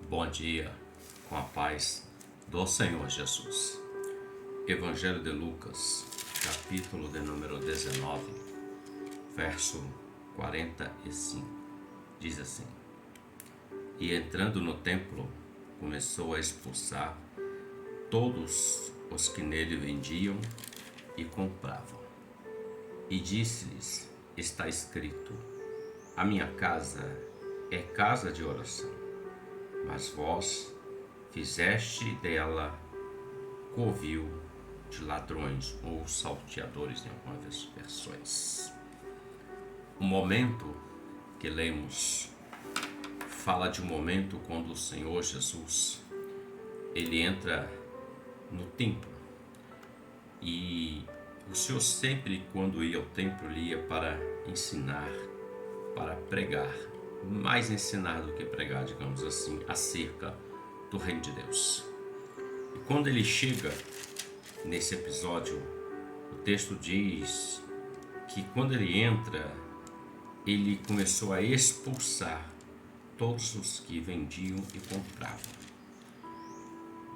Bom dia, com a paz do Senhor Jesus. Evangelho de Lucas, capítulo de número 19, verso 45. Diz assim: E entrando no templo, começou a expulsar todos os que nele vendiam e compravam. E disse-lhes: Está escrito: A minha casa é casa de oração, mas vós fizeste dela covil de ladrões ou salteadores em algumas versões. O momento que lemos fala de um momento quando o Senhor Jesus ele entra no templo, e o Senhor sempre, quando ia ao templo, ele ia para ensinar, para pregar, mais ensinar do que pregar, digamos assim, acerca do reino de Deus. E quando ele chega nesse episódio, o texto diz que quando ele entra, ele começou a expulsar todos os que vendiam e compravam.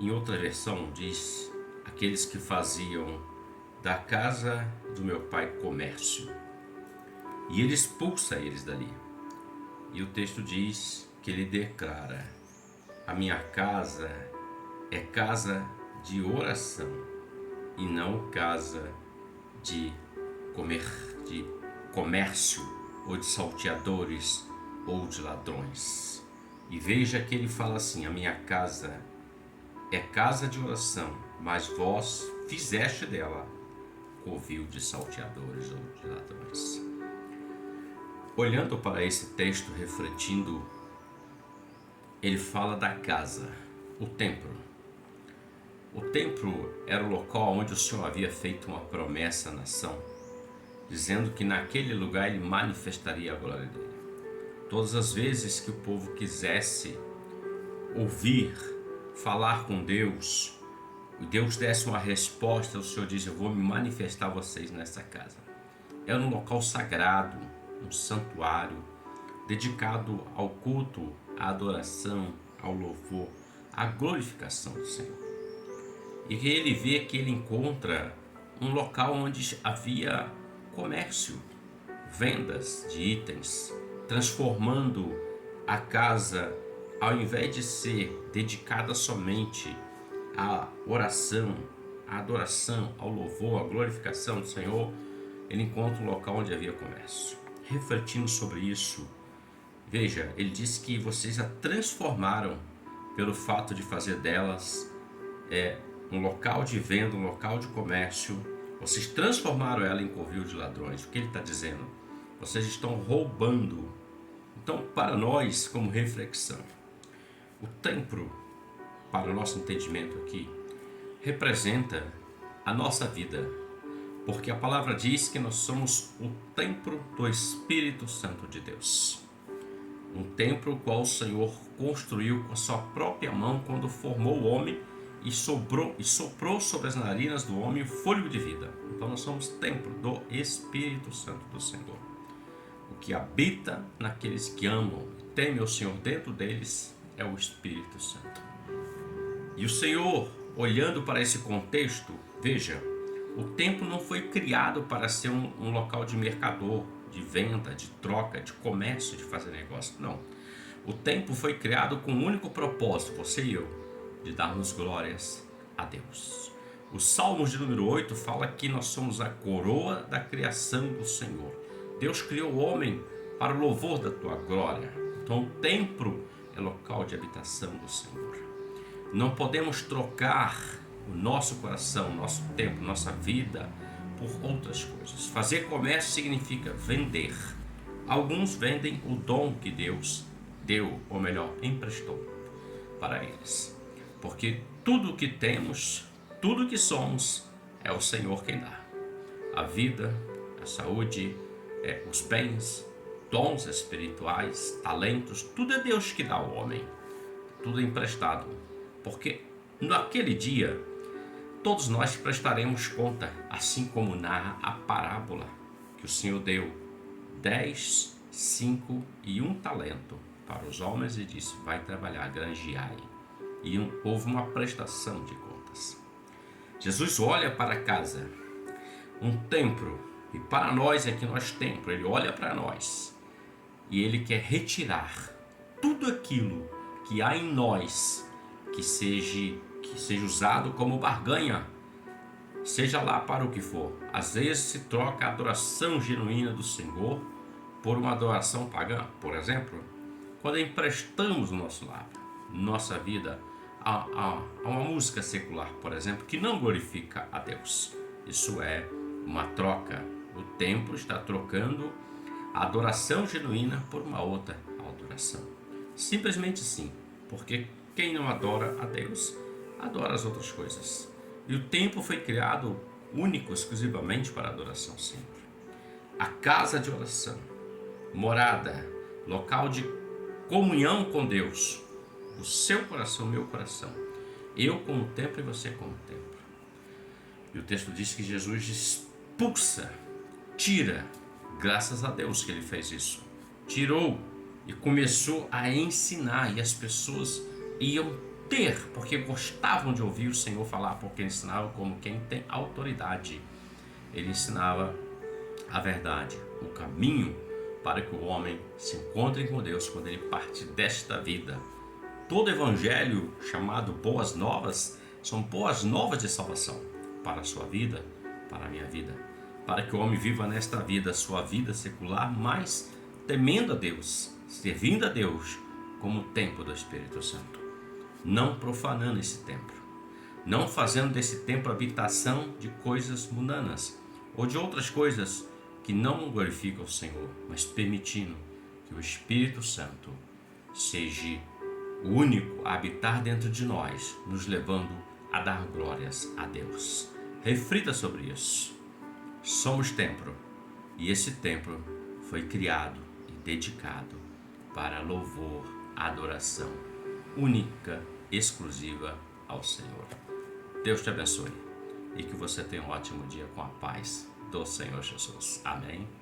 Em outra versão diz: aqueles que faziam da casa do meu pai comércio. E ele expulsa eles dali. E o texto diz que ele declara: a minha casa é casa de oração e não casa de comércio ou de salteadores ou de ladrões. E veja que ele fala assim: a minha casa é casa de oração, mas vós fizeste dela covil de salteadores ou de ladrões. Olhando para esse texto, refletindo, ele fala da casa, o templo. O templo era o local onde o Senhor havia feito uma promessa à nação, dizendo que naquele lugar ele manifestaria a glória dele. Todas as vezes que o povo quisesse ouvir, falar com Deus, e Deus desse uma resposta, o Senhor diz: eu vou me manifestar a vocês nessa casa. Era um local sagrado, um santuário, dedicado ao culto, à adoração, ao louvor, à glorificação do Senhor. E ele vê que ele encontra um local onde havia comércio, vendas de itens, transformando a casa, ao invés de ser dedicada somente à oração, à adoração, ao louvor, à glorificação do Senhor, ele encontra um local onde havia comércio. Refletindo sobre isso, veja, ele diz que vocês a transformaram pelo fato de fazer delas um local de venda, um local de comércio. Vocês transformaram ela em covil de ladrões. O que ele está dizendo? Vocês estão roubando. Então, para nós, como reflexão, o templo, para o nosso entendimento aqui, representa a nossa vida, porque a palavra diz que nós somos o templo do Espírito Santo de Deus. Um templo qual o Senhor construiu com a sua própria mão quando formou o homem e soprou sobre as narinas do homem o fôlego de vida. Então nós somos templo do Espírito Santo do Senhor. O que habita naqueles que amam e temem o Senhor dentro deles é o Espírito Santo. E o Senhor, olhando para esse contexto, veja, o templo não foi criado para ser um local de mercador, de venda, de troca, de comércio, de fazer negócio. Não. O templo foi criado com um único propósito, você e eu, de darmos glórias a Deus. O Salmos de número 8 fala que nós somos a coroa da criação do Senhor. Deus criou o homem para o louvor da tua glória. Então o templo é local de habitação do Senhor. Não podemos trocar o nosso coração, nosso tempo, nossa vida por outras coisas. Fazer comércio significa vender. Alguns vendem o dom que Deus deu, ou melhor, emprestou para eles. Porque tudo que temos, tudo que somos, é o Senhor quem dá. A vida, a saúde, os bens, dons espirituais, talentos, tudo é Deus que dá ao homem. Tudo é emprestado. Porque naquele dia, todos nós prestaremos conta, assim como narra a parábola que o Senhor deu 10, 5 e 1 talento para os homens e disse: vai trabalhar, granjeai. E houve uma prestação de contas. Jesus olha para casa, um templo, e para nós é que nós templo, ele olha para nós e ele quer retirar tudo aquilo que há em nós que seja usado como barganha, seja lá para o que for. Às vezes se troca a adoração genuína do Senhor por uma adoração pagã. Por exemplo, quando emprestamos o nosso lar, nossa vida a uma música secular, por exemplo, que não glorifica a Deus. Isso é uma troca. O templo está trocando a adoração genuína por uma outra adoração. Simplesmente sim, porque quem não adora a Deus, adora as outras coisas. E o templo foi criado único, exclusivamente para a adoração sempre. A casa de oração, morada, local de comunhão com Deus, o seu coração, o meu coração, eu como templo e você como templo. E o texto diz que Jesus expulsa, tira, graças a Deus que ele fez isso, tirou e começou a ensinar, e as pessoas iam porque gostavam de ouvir o Senhor falar, porque ele ensinava como quem tem autoridade. Ele ensinava a verdade, o caminho para que o homem se encontre com Deus quando ele parte desta vida. Todo evangelho chamado Boas Novas são boas novas de salvação para a sua vida, para a minha vida, para que o homem viva nesta vida, sua vida secular, mas temendo a Deus, servindo a Deus como templo do Espírito Santo, não profanando esse templo, não fazendo desse templo habitação de coisas mundanas ou de outras coisas que não glorificam o Senhor, mas permitindo que o Espírito Santo seja o único a habitar dentro de nós, nos levando a dar glórias a Deus. Reflita sobre isso. Somos templo, e esse templo foi criado e dedicado para louvor, adoração única, exclusiva ao Senhor. Deus te abençoe e que você tenha um ótimo dia com a paz do Senhor Jesus. Amém.